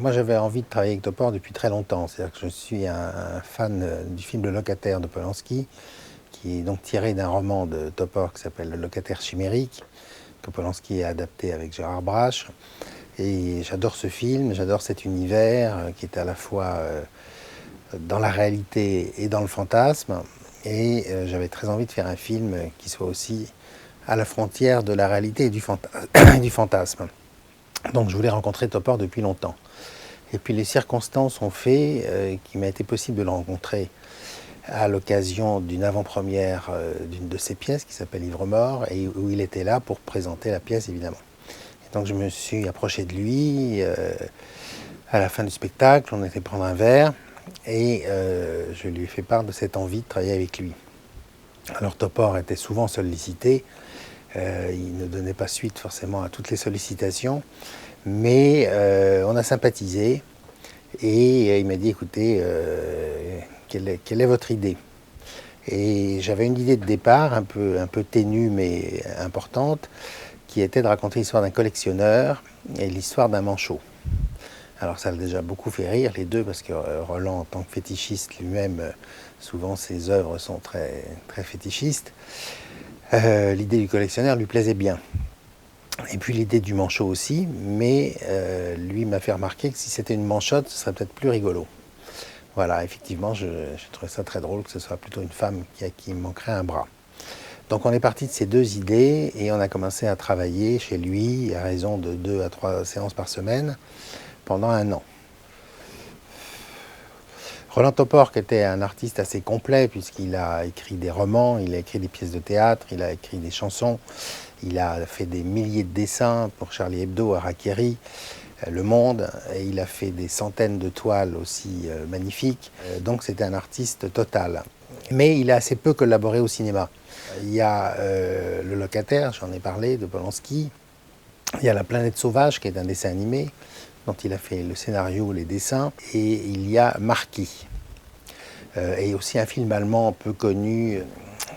Moi, j'avais envie de travailler avec Topor depuis très longtemps. C'est-à-dire que je suis un fan du film Le Locataire de Polanski, qui est donc tiré d'un roman de Topor qui s'appelle Le Locataire chimérique, que Polanski a adapté avec Gérard Brache. Et j'adore ce film, j'adore cet univers qui est à la fois dans la réalité et dans le fantasme. Et j'avais très envie de faire un film qui soit aussi à la frontière de la réalité et du fantasme. Donc je voulais rencontrer Topor depuis longtemps. Et puis les circonstances ont fait qu'il m'a été possible de le rencontrer à l'occasion d'une avant-première d'une de ses pièces qui s'appelle Ivre-mort, et où il était là pour présenter la pièce évidemment. Et donc je me suis approché de lui à la fin du spectacle, on était prendre un verre, et je lui ai fait part de cette envie de travailler avec lui. Alors Topor était souvent sollicité, il ne donnait pas suite forcément à toutes les sollicitations, mais on a sympathisé, et il m'a dit écoutez, quelle est votre idée? Et j'avais une idée de départ un peu ténue mais importante, qui était de raconter l'histoire d'un collectionneur et l'histoire d'un manchot. Alors ça l'a déjà beaucoup fait rire les deux, parce que Roland, en tant que fétichiste lui-même, souvent ses œuvres sont très, très fétichistes. L'idée du collectionneur lui plaisait bien. Et puis l'idée du manchot aussi, mais lui m'a fait remarquer que si c'était une manchotte, ce serait peut-être plus rigolo. Voilà, effectivement, je trouvais ça très drôle que ce soit plutôt une femme qui manquerait un bras. Donc on est parti de ces deux idées et on a commencé à travailler chez lui à raison de 2 à 3 séances par semaine pendant 1 an. Roland Topor, qui était un artiste assez complet, puisqu'il a écrit des romans, il a écrit des pièces de théâtre, il a écrit des chansons, il a fait des milliers de dessins pour Charlie Hebdo, Harakiri, Le Monde, et il a fait des centaines de toiles aussi magnifiques. Donc c'était un artiste total. Mais il a assez peu collaboré au cinéma. Il y a Le Locataire, j'en ai parlé, de Polanski. Il y a La Planète Sauvage, qui est un dessin animé, dont il a fait le scénario, les dessins. Et il y a Marquis. Et aussi un film allemand peu connu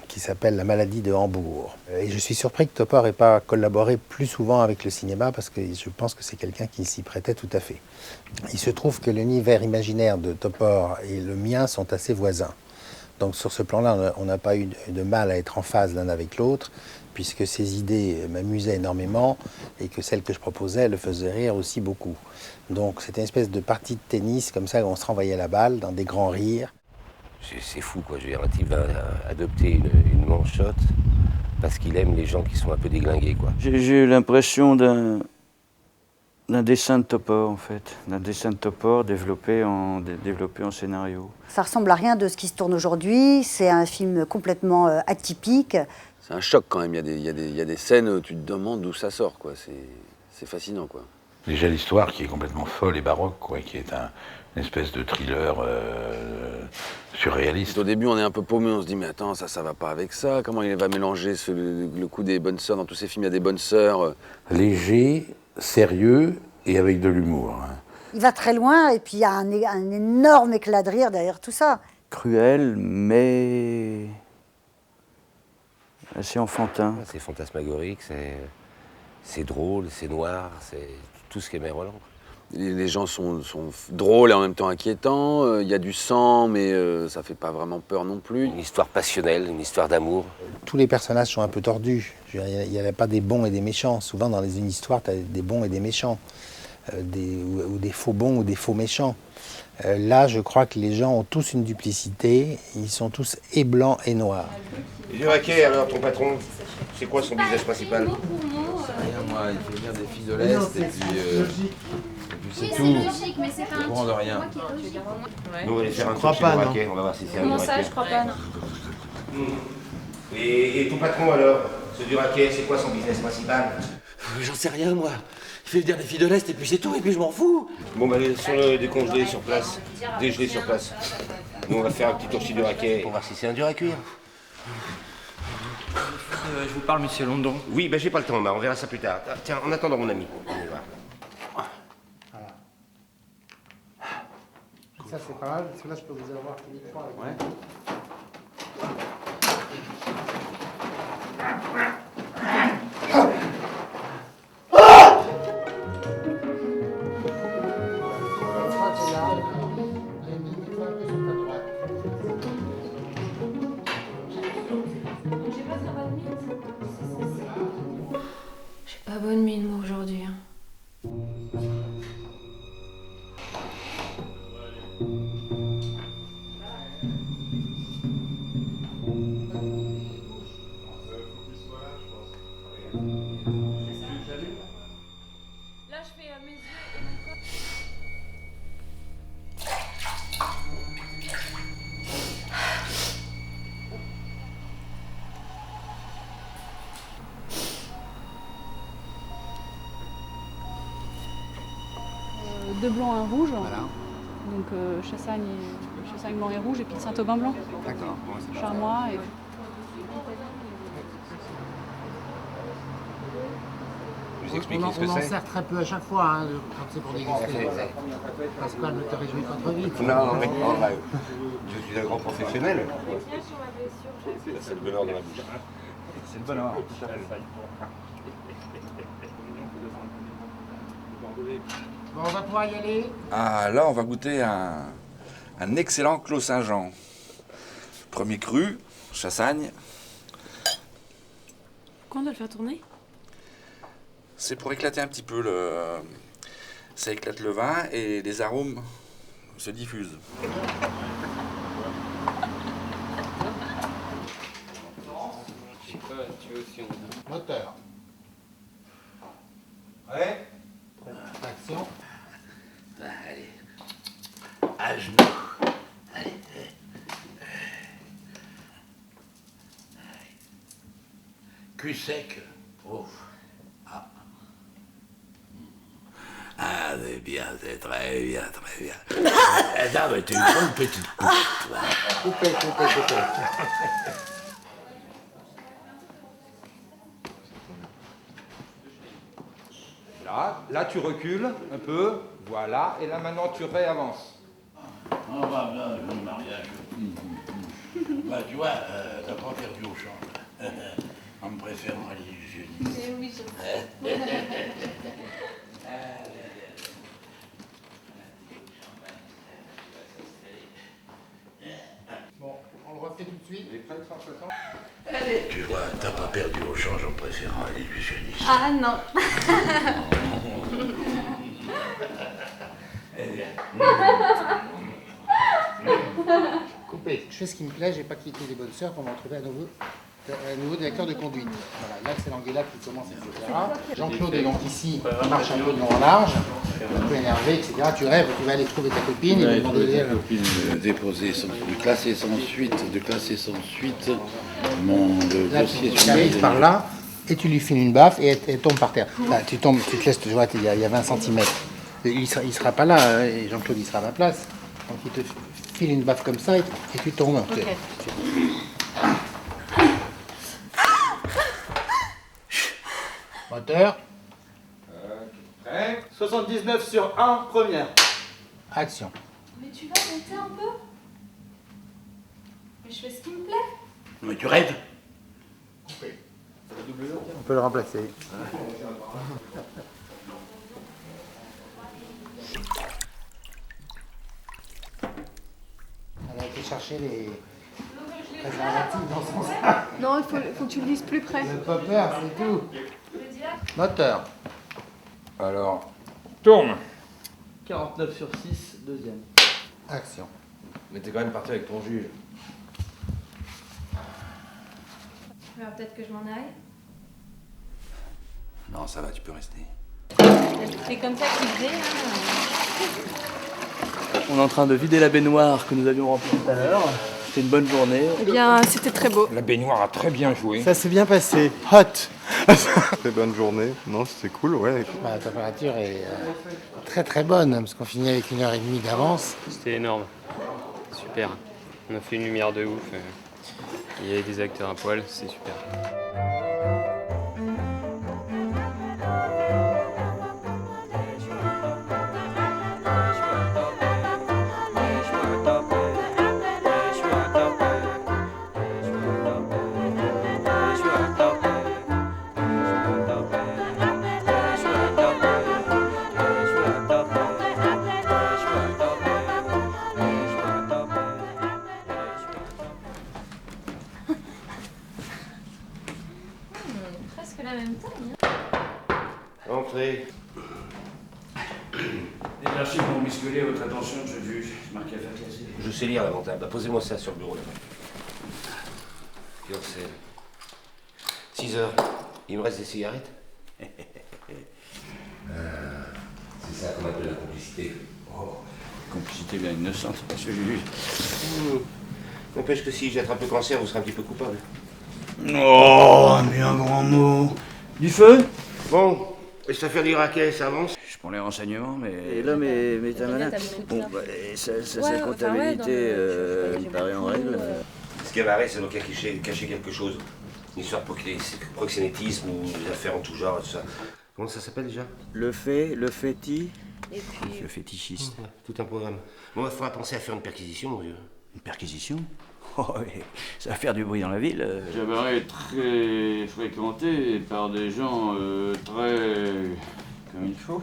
qui s'appelle La Maladie de Hambourg. Et je suis surpris que Topor n'ait pas collaboré plus souvent avec le cinéma, parce que je pense que c'est quelqu'un qui s'y prêtait tout à fait. Il se trouve que l'univers imaginaire de Topor et le mien sont assez voisins. Donc sur ce plan-là, on n'a pas eu de mal à être en phase l'un avec l'autre, puisque ses idées m'amusaient énormément et que celles que je proposais le faisaient rire aussi beaucoup. Donc c'était une espèce de partie de tennis comme ça, où on se renvoyait la balle dans des grands rires. C'est fou, quoi. Je veux dire, un type va adopter une manchotte parce qu'il aime les gens qui sont un peu déglingués, quoi. J'ai eu l'impression d'un dessin de Topor, en fait. D'un dessin de Topor développé en scénario. Ça ressemble à rien de ce qui se tourne aujourd'hui. C'est un film complètement atypique. C'est un choc quand même. Il y a des scènes où tu te demandes d'où ça sort, quoi. C'est fascinant, quoi. Déjà l'histoire qui est complètement folle et baroque, quoi, qui est une espèce de thriller surréaliste. Au début, on est un peu paumé, on se dit mais attends, ça va pas avec ça. Comment il va mélanger le coup des bonnes sœurs? Dans tous ces films, il y a des bonnes sœurs. Léger, sérieux et avec de l'humour. Il va très loin et puis il y a un énorme éclat de rire derrière tout ça. Cruel, mais assez enfantin. C'est fantasmagorique, c'est drôle, c'est noir, c'est tout ce qu'aimait Roland. Les gens sont drôles et en même temps inquiétants. Il y a du sang, mais ça fait pas vraiment peur non plus. Une histoire passionnelle, une histoire d'amour. Tous les personnages sont un peu tordus. Il n'y a pas des bons et des méchants. Souvent dans une histoire, tu as des bons et des méchants. Ou des faux bons ou des faux méchants. Là, je crois que les gens ont tous une duplicité. Ils sont tous et blancs et noirs. Et du raquet, alors, ton patron, c'est quoi son business principal? Rien, moi, il fait venir des filles de l'Est, et puis c'est tout. Logique, mais c'est pas Au courant de rien. Nous, on va aller faire un tour chez du raquet, on va voir si c'est un du Comment ça, raquet. je crois pas, non. Et ton patron, alors, ce du raquet, c'est quoi son business principal? J'en sais rien, moi. Il fait venir des filles de l'Est, et puis c'est tout, et puis je m'en fous. Bon, bah, laissons-le décongeler sur place, dégeler sur place. Nous, on va faire un petit tour chez du raquet pour voir si c'est un dur à cuire. Je vous parle, monsieur London. Oui, bah j'ai pas le temps, on verra ça plus tard. Tiens, en attendant, mon ami, on y va. Voilà. Ça, c'est pas mal, parce que là, je peux vous avoir tous les trois. Ouais. Là, je fais mes yeux et mon corps. Deux blancs, un rouge. Voilà. Donc Chassagne blanc et rouge, et puis Saint-Aubin blanc. D'accord. Charmois et... Vous expliquez ce que On en c'est? sert très peu à chaque fois, hein, quand c'est pour déguster. Pascal, ne te réjouis pas trop vite. Non, mais je suis un grand professionnel. C'est le bonheur de la bouche. C'est le bonheur. Bon, on va pouvoir y aller. Ah, là, on va goûter un excellent Clos Saint-Jean. Premier cru, Chassagne. Pourquoi on doit le faire tourner? C'est pour éclater un petit peu le... Ça éclate le vin et les arômes se diffusent. Moteur. Ouais. Action. Allez. À genoux. Allez. Cul sec. Ouf. Ah. Ah, c'est bien, c'est très bien, très bien. Non, mais t'es une bonne petite coupe. Coupez. Là, tu recules un peu, voilà, et là maintenant tu réavances. Oh, bah, là, le mariage. Bah, tu vois, t'as pas perdu au champ. En me préférant à l'illusionniste. Oui, je sais. Bon, on le refait tout de suite. Tu vois, t'as pas perdu au change en préférant à l'illusionniste. Ah non. Coupez. Je fais ce qui me plaît, j'ai pas quitté les bonnes sœurs pour me retrouver à nouveau directeur de conduite. Voilà, là c'est l'Anguilla qui commence, etc. Jean-Claude est donc ici, il marche un peu de long en large, un peu énervé, etc. Tu rêves, tu vas aller trouver ta copine, et lui demander Déposer sans de classer sans suite mon là, dossier tu arrives par là, et tu lui files une baffe, et elle tombe par terre. Là, tu tombes, tu te laisses, tu vois, il y a 20 cm. Il sera pas là, et Jean-Claude il sera à ma place. Donc il te file une baffe comme ça, et tu tombes. Ok. Moteur, Prêt? 79 sur 1, première. action. Mais tu vas arrêter un peu? Mais je fais ce qui me plaît. Mais tu rêves? On peut le remplacer. Elle a été chercher les préservatifs dans son sac. Non, il faut que tu le dises plus près. Le popper, c'est tout. Moteur. Alors, tourne. 49 sur 6, deuxième. Action. Mais t'es quand même parti avec ton juge. Alors peut-être que je m'en aille. Non, ça va, tu peux rester. C'est comme ça qu'il faisait, On est en train de vider la baignoire que nous avions remplie tout à l'heure. C'était une bonne journée. Eh bien, c'était très beau. La baignoire a très bien joué. Ça s'est bien passé. Hot. Très bonne journée. Non, c'était cool, ouais. La température est très très bonne, parce qu'on finit avec 1h30 d'avance. C'était énorme. Super. On a fait une lumière de ouf. Il y avait des acteurs à poil, c'est super. attention, j'ai vu marqué à faire classer. Je sais lire l'inventaire. Bah, posez-moi ça sur le bureau là-bas. Purcell. 6 heures. Il me reste des cigarettes. C'est ça qu'on appelle la complicité. Oh, complicité bien innocente, monsieur Juju. N'empêche que si j'attrape le cancer, vous serez un petit peu coupable. Oh, mais un grand mot. Du feu? Bon, et cette affaire du raquet, ça avance? Je prends les renseignements, mais... Et là, mais t'as malin. Bon, bah, sa comptabilité me paraît en règle. Ce cabaret, ça doit cacher quelque chose. Une histoire de proxénétisme ou des affaires en tout genre, tout ça. Comment ça s'appelle déjà? Le féti. Et puis... Le fétichiste. Tout un programme. Bon, il faudra penser à faire une perquisition, mon vieux. Une perquisition? Oh, oui. Ça va faire du bruit dans la ville. Le cabaret est très fréquenté par des gens très... comme il faut.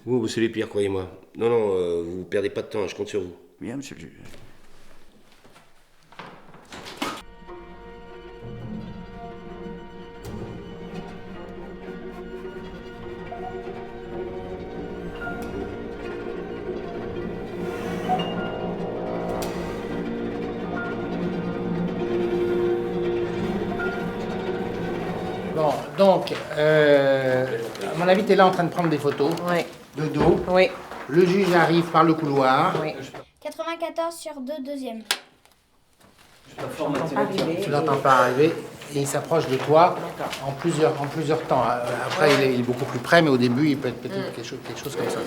Vous, c'est les pires, croyez-moi. Non, vous perdez pas de temps, je compte sur vous. Bien, monsieur le juge. Bon, donc, à mon avis, tu es là en train de prendre des photos de dos. Oui. Le juge arrive par le couloir. Oui. 94 sur 2, deuxième. Tu l'entends pas arriver et il s'approche de toi en plusieurs temps. Après, il est beaucoup plus près, mais au début, il peut être peut-être quelque chose comme ça.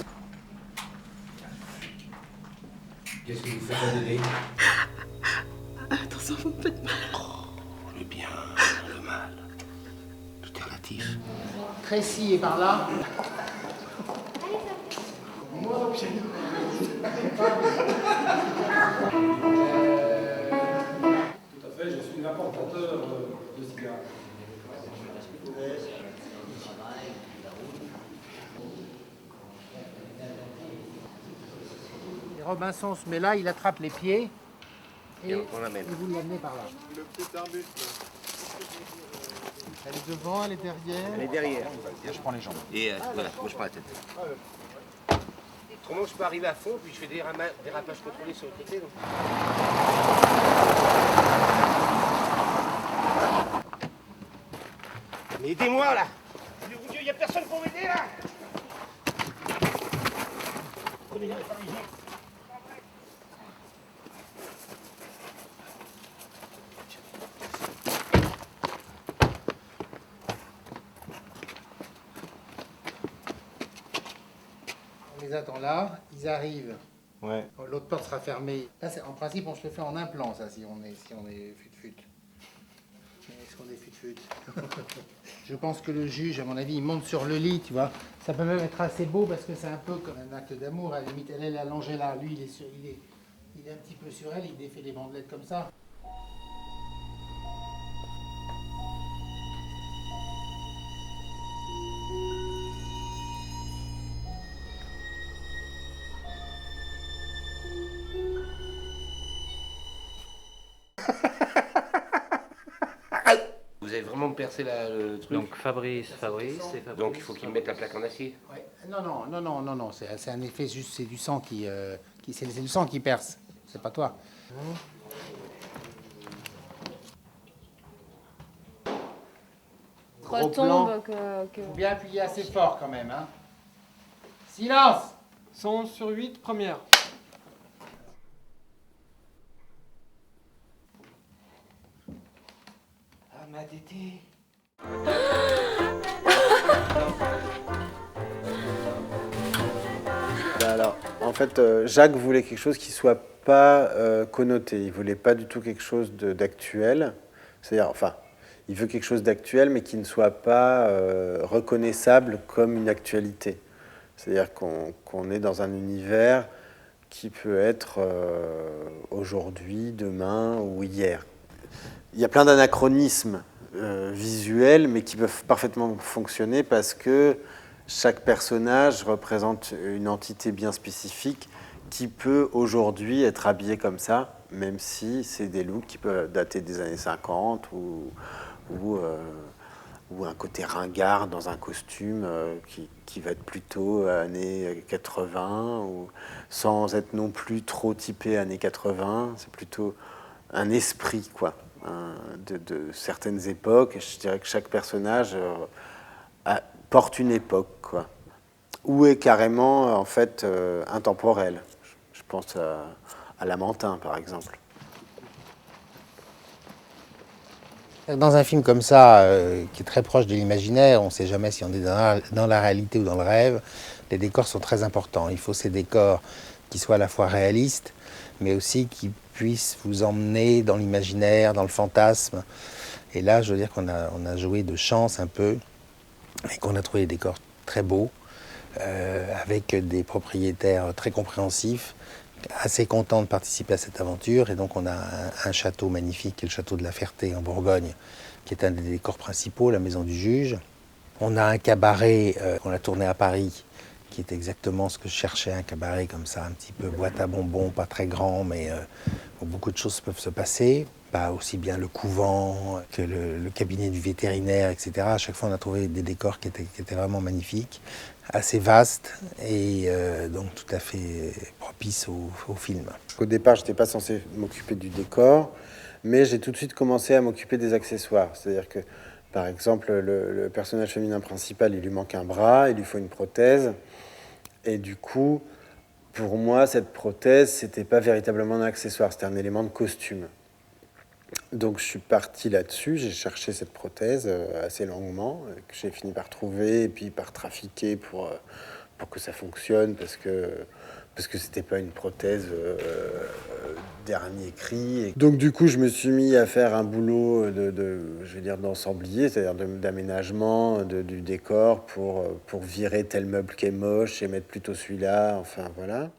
Qu'est-ce que vous faites à Dédé? Attention, vous me faites mal. Le bien, le mal. Tout est relatif. Tracy est par là. Tout à fait, je suis l'importateur de cigares. Et Robinson se met là, il attrape les pieds et on l'amène. vous l'amenez par là. Le petit arbuste. Elle est devant, elle est derrière. Elle est derrière. Je prends les jambes. Et voilà, moi je prends la tête. Autrement, je peux arriver à fond, puis je fais des dérapages contrôlés sur le côté. Donc... Mais aidez-moi là! Il n'y a personne pour m'aider là! Prenez les réfugiés. On les attend là, ils arrivent. Ouais. L'autre porte sera fermée. Là, en principe, on se le fait en un plan, ça, si on est fut-fut. Est-ce qu'on est fut-fut? Je pense que le juge, à mon avis, il monte sur le lit, tu vois. Ça peut même être assez beau parce que c'est un peu comme un acte d'amour. À la limite, elle est allongée là. Lui, il est un petit peu sur elle, il défait les bandelettes comme ça. Vous avez vraiment percé le truc? Donc Fabrice et Fabrice. Donc il faut qu'il mette la plaque en acier? Ouais. Non. C'est un effet juste, c'est du sang c'est le sang qui perce. C'est pas toi. Gros plan. Faut bien appuyer assez fort quand même, hein. Silence! 111 sur 8, première. Ah, ma tétée. Alors, en fait, Jacques voulait quelque chose qui ne soit pas connoté. Il ne voulait pas du tout quelque chose d'actuel. C'est-à-dire, enfin, il veut quelque chose d'actuel, mais qui ne soit pas reconnaissable comme une actualité. C'est-à-dire qu'on est dans un univers qui peut être aujourd'hui, demain ou hier. Il y a plein d'anachronismes visuels, mais qui peuvent parfaitement fonctionner parce que chaque personnage représente une entité bien spécifique qui peut aujourd'hui être habillé comme ça, même si c'est des looks qui peuvent dater des années 50 ou ou un côté ringard dans un costume qui va être plutôt années 80, ou sans être non plus trop typé années 80. C'est plutôt un esprit, quoi, de certaines époques. Et je dirais que chaque personnage porte une époque, quoi, ou est carrément en fait intemporel. Je pense à Lamentin, par exemple. Dans un film comme ça, qui est très proche de l'imaginaire, on ne sait jamais si on est dans la réalité ou dans le rêve, les décors sont très importants. Il faut ces décors qui soient à la fois réalistes, mais aussi qui puissent vous emmener dans l'imaginaire, dans le fantasme. Et là, je veux dire qu'on a joué de chance un peu, et qu'on a trouvé des décors très beaux, avec des propriétaires très compréhensifs, assez contents de participer à cette aventure. Et donc on a un château magnifique, qui est le château de la Ferté en Bourgogne, qui est un des décors principaux, la maison du juge. On a un cabaret qu'on a tourné à Paris, qui est exactement ce que je cherchais, un cabaret comme ça, un petit peu boîte à bonbons, pas très grand, mais où beaucoup de choses peuvent se passer. Pas aussi bien le couvent que le cabinet du vétérinaire, etc. À chaque fois, on a trouvé des décors qui étaient vraiment magnifiques, assez vastes et donc tout à fait propices au film. Au départ, je n'étais pas censé m'occuper du décor, mais j'ai tout de suite commencé à m'occuper des accessoires. C'est-à-dire que, par exemple, le personnage féminin principal, il lui manque un bras, il lui faut une prothèse. Et du coup, pour moi, cette prothèse, c'était pas véritablement un accessoire, c'était un élément de costume. Donc je suis parti là-dessus, j'ai cherché cette prothèse assez longuement, que j'ai fini par trouver et puis par trafiquer pour que ça fonctionne, parce que c'était pas une prothèse dernier cri. Et donc du coup je me suis mis à faire un boulot je vais dire d'ensemblier, c'est-à-dire d'aménagement du décor pour virer tel meuble qui est moche et mettre plutôt celui-là, enfin voilà.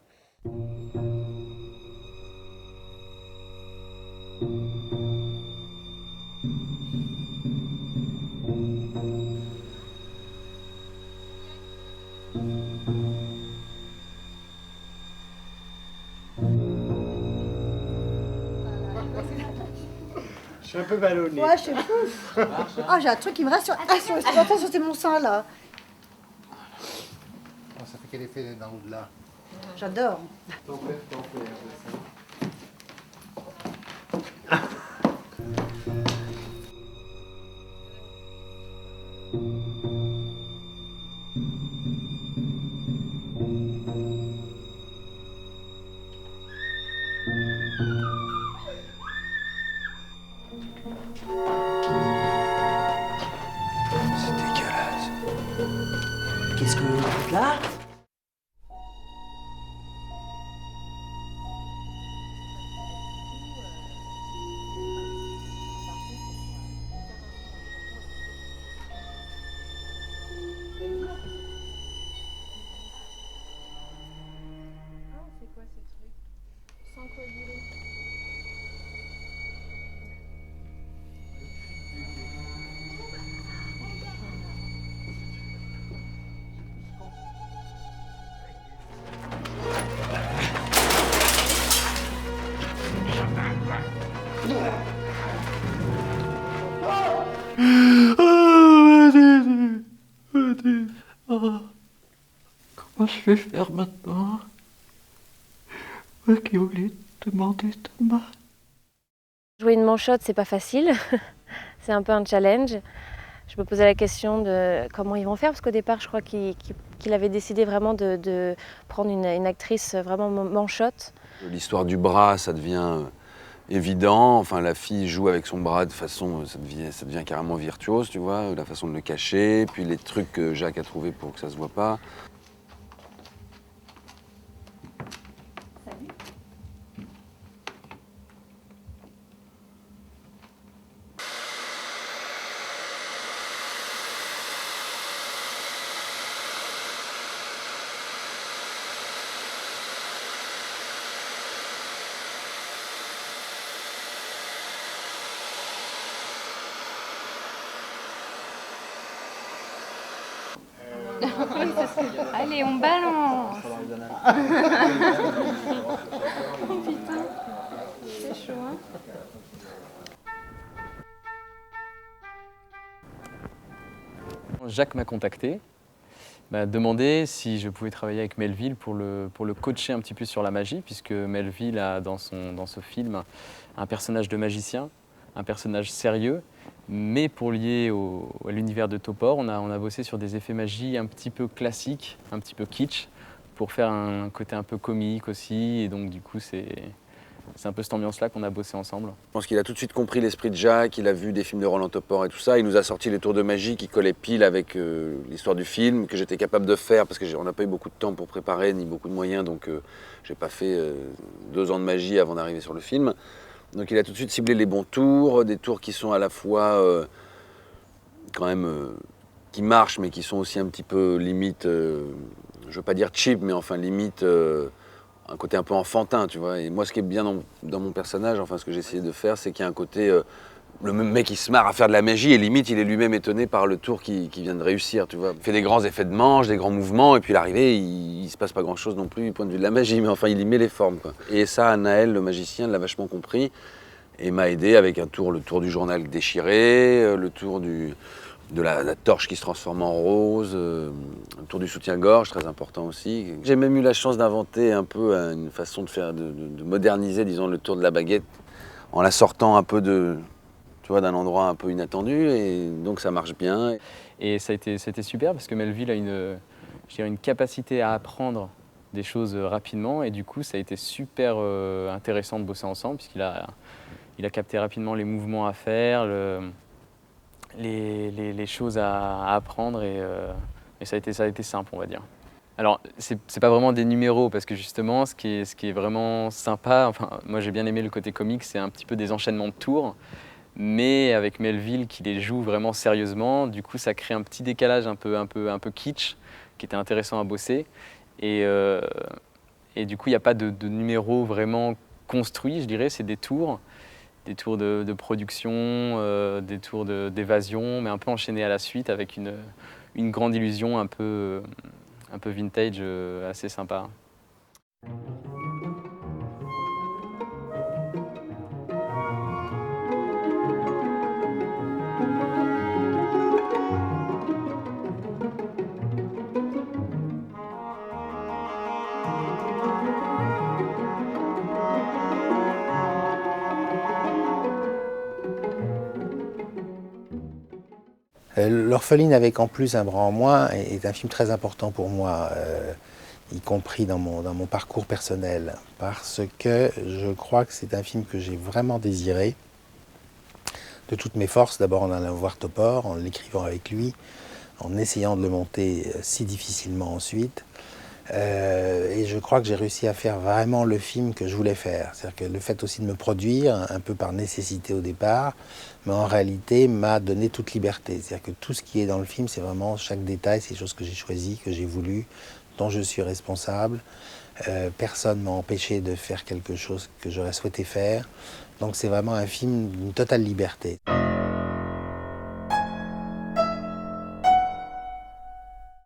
Je suis un peu ballonné. Ouais, je sais fou. Ah, j'ai un truc qui me reste sur... Attention, c'était mon sein, là. Oh, ça fait quel effet dans l'au-delà? J'adore. T'en fais. C'est dégueulasse. Qu'est-ce que... là? Comment je vais faire maintenant? Moi qui voulais te demander de ma... Jouer une manchotte, c'est pas facile. C'est un peu un challenge. Je me posais la question de comment ils vont faire, parce qu'au départ, je crois qu'il avait décidé vraiment de prendre une actrice vraiment manchotte. L'histoire du bras, ça devient évident. Enfin, la fille joue avec son bras de façon, ça devient carrément virtuose, tu vois, la façon de le cacher, puis les trucs que Jacques a trouvés pour que ça se voit pas. Allez, on balance. Oh putain, c'est chaud, hein. Jacques m'a contacté, m'a demandé si je pouvais travailler avec Melville pour le coacher un petit peu sur la magie, puisque Melville a dans ce film un personnage de magicien, un personnage sérieux, mais pour lier à l'univers de Topor, on a bossé sur des effets magie un petit peu classiques, un petit peu kitsch, pour faire un côté un peu comique aussi, et donc du coup c'est un peu cette ambiance-là qu'on a bossé ensemble. Je pense qu'il a tout de suite compris l'esprit de Jacques, il a vu des films de Roland Topor et tout ça, il nous a sorti les tours de magie qui collaient pile avec l'histoire du film, que j'étais capable de faire, parce qu'on n'a pas eu beaucoup de temps pour préparer, ni beaucoup de moyens, donc j'ai pas fait 2 ans de magie avant d'arriver sur le film. Donc il a tout de suite ciblé les bons tours, des tours qui sont à la fois quand même qui marchent, mais qui sont aussi un petit peu limite, je veux pas dire cheap, mais enfin limite un côté un peu enfantin, tu vois. Et moi, ce qui est bien dans mon personnage, enfin ce que j'ai essayé de faire, c'est qu'il y a un côté le mec il se marre à faire de la magie et limite il est lui-même étonné par le tour qui vient de réussir, tu vois. Il fait des grands effets de manche, des grands mouvements, et puis l'arrivée, il se passe pas grand-chose non plus du point de vue de la magie, mais enfin il y met les formes, quoi. Et ça, Naël, le magicien, l'a vachement compris et m'a aidé avec le tour du journal déchiré, le tour de la torche qui se transforme en rose, le tour du soutien-gorge, très important aussi. J'ai même eu la chance d'inventer un peu une façon de moderniser, disons, le tour de la baguette en la sortant un peu d'un endroit un peu inattendu, et donc ça marche bien. Et ça a été super parce que Melville a une capacité à apprendre des choses rapidement, et du coup ça a été super intéressant de bosser ensemble puisqu'il a capté rapidement les mouvements à faire, les choses à apprendre, et ça a été simple, on va dire. Alors, c'est pas vraiment des numéros, parce que justement, ce qui est vraiment sympa, enfin, moi j'ai bien aimé le côté comique, c'est un petit peu des enchaînements de tours, mais avec Melville qui les joue vraiment sérieusement, du coup ça crée un petit décalage un peu kitsch, qui était intéressant à bosser, et du coup il n'y a pas de numéros vraiment construits, je dirais, c'est des tours de production, des tours d'évasion, mais un peu enchaînés à la suite avec une grande illusion un peu vintage, assez sympa. L'Orpheline avec en plus un bras en moins est un film très important pour moi, y compris dans mon parcours personnel, parce que je crois que c'est un film que j'ai vraiment désiré, de toutes mes forces, d'abord en allant voir Topor, en l'écrivant avec lui, en essayant de le monter si difficilement ensuite. Et je crois que j'ai réussi à faire vraiment le film que je voulais faire. C'est-à-dire que le fait aussi de me produire, un peu par nécessité au départ, mais en réalité m'a donné toute liberté. C'est-à-dire que tout ce qui est dans le film, c'est vraiment chaque détail, c'est des choses que j'ai choisies, que j'ai voulu, dont je suis responsable. Personne ne m'a empêché de faire quelque chose que j'aurais souhaité faire. Donc c'est vraiment un film d'une totale liberté.